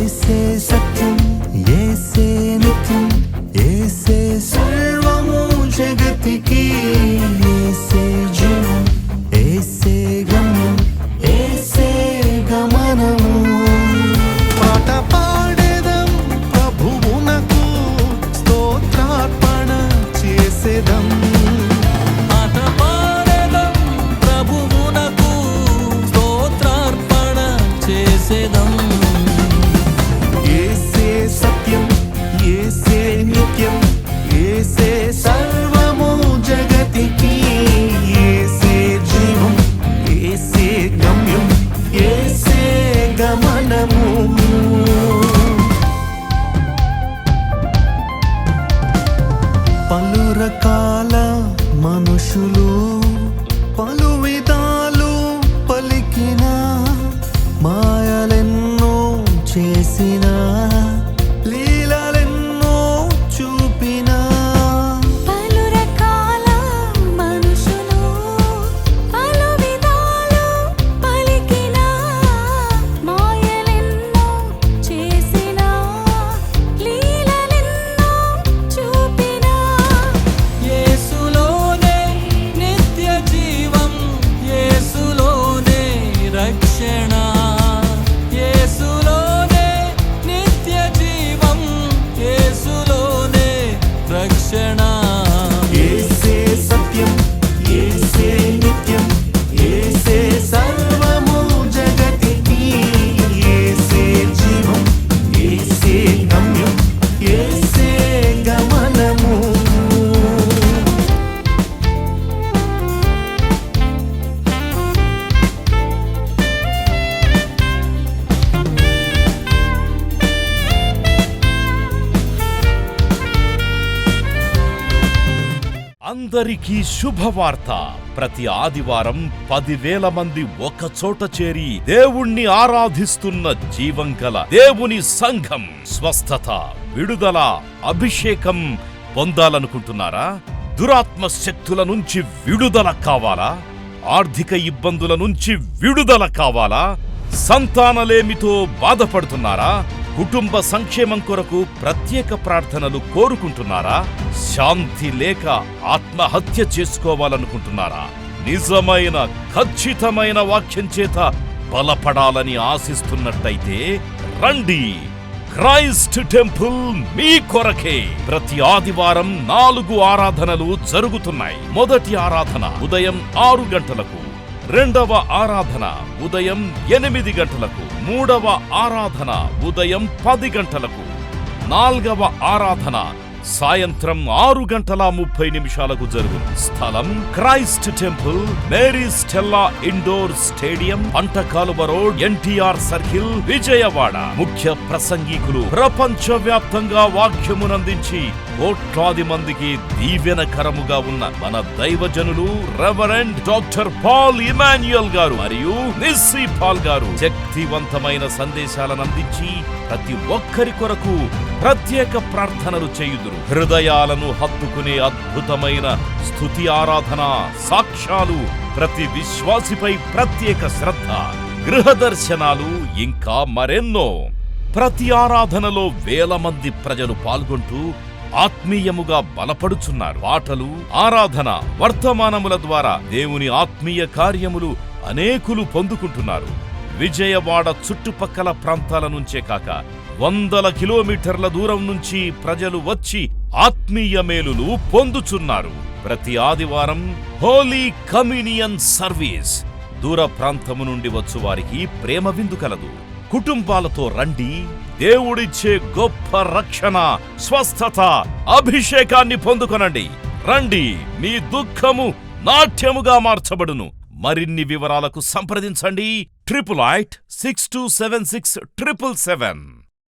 యేసే సత్యం, యేసే నిత్యం, యేసే సర్వము జగతికి, యేసే జీవం, యేసే గమ్యం, యేసే గమనము. పాట పాడేదం ప్రభువునకు, స్తోత్రార్పణ చేసేదం. పాట పాడేదం ప్రభువునకు, స్తోత్రార్పణ చేసేదం. యేసే సత్యం, యేసే నిత్యం, యేసే సర్వము జగతికి, యేసే జీవం, యేసే గమ్యం, యేసే గమనము. పలు రకాల మనుషులు పలు విధాలు పలికిన, మాయలెన్నో చేసిన, లీలలెన్నో చూపిన. పలు రకాల మనుషులు పలు విధాలు పలికిన, మాయలెన్నో చేసిన, లీలలెన్నో చూపిన. యేసులోనే నిత్య జీవం, యేసులోనే రక్షణ. యేసులోనే నిత్య జీవం, యేసులోనే రక్షణ. యేసే సత్యం, యేసే నిత్యం, యేసే సర్వము జగతికి, యేసే జీవం, యేసే గమ్యం, యేసే గమనము. అందరికీ శుభవార్త. ప్రతి ఆదివారం 10,000 మంది ఒక చోట చేరి దేవుణ్ణి ఆరాధిస్తున్న జీవం గల దేవుని సంఘం. స్వస్థత, విడుదల, అభిషేకం పొందాలనుకుంటున్నారా? దురాత్మ శక్తుల నుంచి విడుదల కావాలా? ఆర్థిక ఇబ్బందుల నుంచి విడుదల కావాలా? సంతానలేమితో బాధపడుతున్నారా? కుటుంబ సంక్షేమం కొరకు ప్రత్యేక ప్రార్థనలు కోరుకుంటున్నారా? శాంతి లేక ఆత్మహత్య చేసుకోవాలనుకుంటున్నారా? నిజమైన ఖచ్చితమైన వాక్యం చేత బలపడాలని ఆశిస్తున్నట్టయితే రండి. క్రైస్ట్ టెంపుల్ మీ కొరకే. ప్రతి ఆదివారం 4 ఆరాధనలు జరుగుతున్నాయి. మొదటి ఆరాధన ఉదయం 6 గంటలకు, రెండవ ఆరాధన ఉదయం 8 గంటలకు, మూడవ ఆరాధన ఉదయం 10 గంటలకు, నాల్గవ ఆరాధన సాయంత్రం 6:30 జరుగును. స్థలం Christ temple, Mary Stella indoor stadium, Pantakaluva road, NTR circle, Vijayawada. ముఖ్య ప్రసంగికులు ప్రపంచ వ్యాప్తంగా వాక్యమునందించి కోట్లాది మందికి దీవెనకరముగా ఉన్న మన దైవజనులు రెవరెండ్ డాక్టర్ పాల్ ఇమాన్యుయల్ గారు మరియు నిస్సీ పాల్ గారు శక్తివంతమైన సందేశాలను అందించి ప్రతి ఒక్కరి కొరకు ప్రత్యేక ప్రార్థనలు చేయుదురు. హృదయాలను హత్తుకునే అద్భుతమైన స్తుతి ఆరాధన సాక్ష్యాలు, ప్రతి విశ్వాసిపై ప్రత్యేక శ్రద్ధ, గృహ దర్శనాలు, ఇంకా మరెన్నో. ప్రతి ఆరాధనలో 1000 మంది ప్రజలు పాల్గొంటూ ఆత్మీయముగా బలపడుచున్నారు. పాటలు, ఆరాధన, వర్తమానముల ద్వారా దేవుని ఆత్మీయ కార్యములు అనేకులు పొందుకుంటున్నారు. విజయవాడ చుట్టుపక్కల ప్రాంతాల నుంచే కాక 100 కిలోమీటర్ల దూరం నుంచి ప్రజలు వచ్చి ఆత్మీయ మేలులు పొందుచున్నారు. ప్రతి ఆదివారం హోలీ కమ్యూనియన్ సర్వీస్. దూర ప్రాంతము నుండి వచ్చు వారికి ప్రేమ విందు కలదు. కుటుంబాలతో రండి. దేవుడిచ్చే గొప్ప రక్షణ, స్వస్థత, అభిషేకాన్ని పొందుకొనండి. రండి, మీ దుఃఖము నాట్యముగా మార్చబడును. మరిన్ని వివరాలకు సంప్రదించండి 88 6276 777.